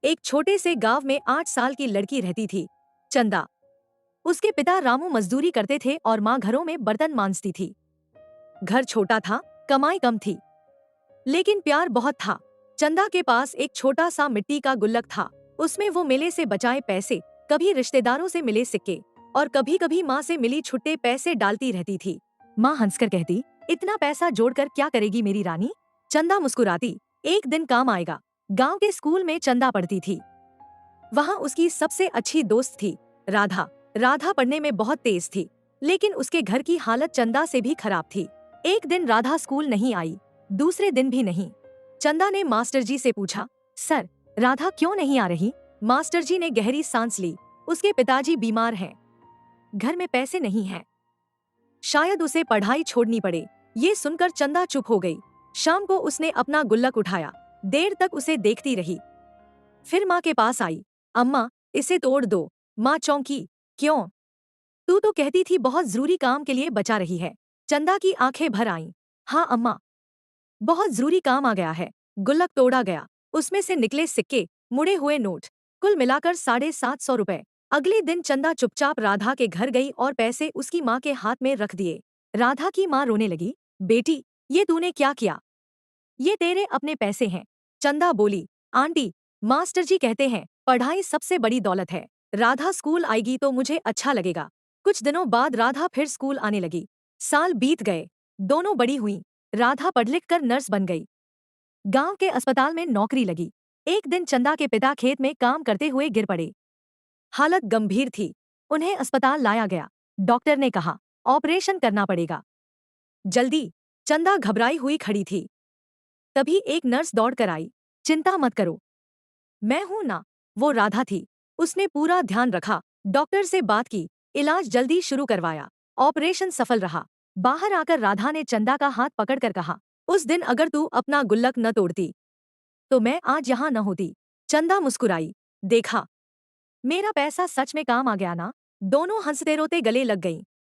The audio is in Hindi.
एक छोटे से गांव में 8 साल की लड़की रहती थी, चंदा। उसके पिता रामू मजदूरी करते थे और माँ घरों में बर्तन मांजती थी। घर छोटा था, कमाई कम थी, लेकिन प्यार बहुत था। चंदा के पास एक छोटा सा मिट्टी का गुल्लक था। उसमें वो मेले से बचाए पैसे, कभी रिश्तेदारों से मिले सिक्के और कभी कभी माँ से मिली छुट्टे पैसे डालती रहती थी। माँ हंसकर कहती, इतना पैसा जोड़कर क्या करेगी मेरी रानी? चंदा मुस्कुराती, एक दिन काम आएगा। गांव के स्कूल में चंदा पढ़ती थी। वहाँ उसकी सबसे अच्छी दोस्त थी, राधा। राधा पढ़ने में बहुत तेज थी, लेकिन उसके घर की हालत चंदा से भी खराब थी। एक दिन राधा स्कूल नहीं आई, दूसरे दिन भी नहीं। चंदा ने मास्टर जी से पूछा, सर, राधा क्यों नहीं आ रही? मास्टर जी ने गहरी सांस ली। उसके पिताजी बीमार हैं, घर में पैसे नहीं हैं, शायद उसे पढ़ाई छोड़नी पड़े। ये सुनकर चंदा चुप हो गई। शाम को उसने अपना गुल्लक उठाया, देर तक उसे देखती रही। फिर माँ के पास आई। अम्मा, इसे तोड़ दो। माँ चौंकी, क्यों? तू तो कहती थी बहुत जरूरी काम के लिए बचा रही है। चंदा की आंखें भर आईं। हाँ अम्मा, बहुत जरूरी काम आ गया है। गुल्लक तोड़ा गया, उसमें से निकले सिक्के, मुड़े हुए नोट, कुल मिलाकर 750 रुपए। अगले दिन चंदा चुपचाप राधा के घर गई और पैसे उसकी माँ के हाथ में रख दिए। राधा की माँ रोने लगी, बेटी, ये तूने क्या किया? ये तेरे अपने पैसे हैं। चंदा बोली, आंटी, मास्टर जी कहते हैं पढ़ाई सबसे बड़ी दौलत है। राधा स्कूल आएगी तो मुझे अच्छा लगेगा। कुछ दिनों बाद राधा फिर स्कूल आने लगी। साल बीत गए, दोनों बड़ी हुईं। राधा पढ़ लिख कर नर्स बन गई, गांव के अस्पताल में नौकरी लगी। एक दिन चंदा के पिता खेत में काम करते हुए गिर पड़े। हालत गंभीर थी, उन्हें अस्पताल लाया गया। डॉक्टर ने कहा, ऑपरेशन करना पड़ेगा, जल्दी। चंदा घबराई हुई खड़ी थी। तभी एक नर्स दौड़ कर आई। चिंता मत करो, मैं हूं ना। वो राधा थी। उसने पूरा ध्यान रखा, डॉक्टर से बात की, इलाज जल्दी शुरू करवाया। ऑपरेशन सफल रहा। बाहर आकर राधा ने चंदा का हाथ पकड़कर कहा, उस दिन अगर तू अपना गुल्लक न तोड़ती तो मैं आज यहाँ न होती। चंदा मुस्कुराई, देखा, मेरा पैसा सच में काम आ गया ना। दोनों हंसते रोते गले लग गईं।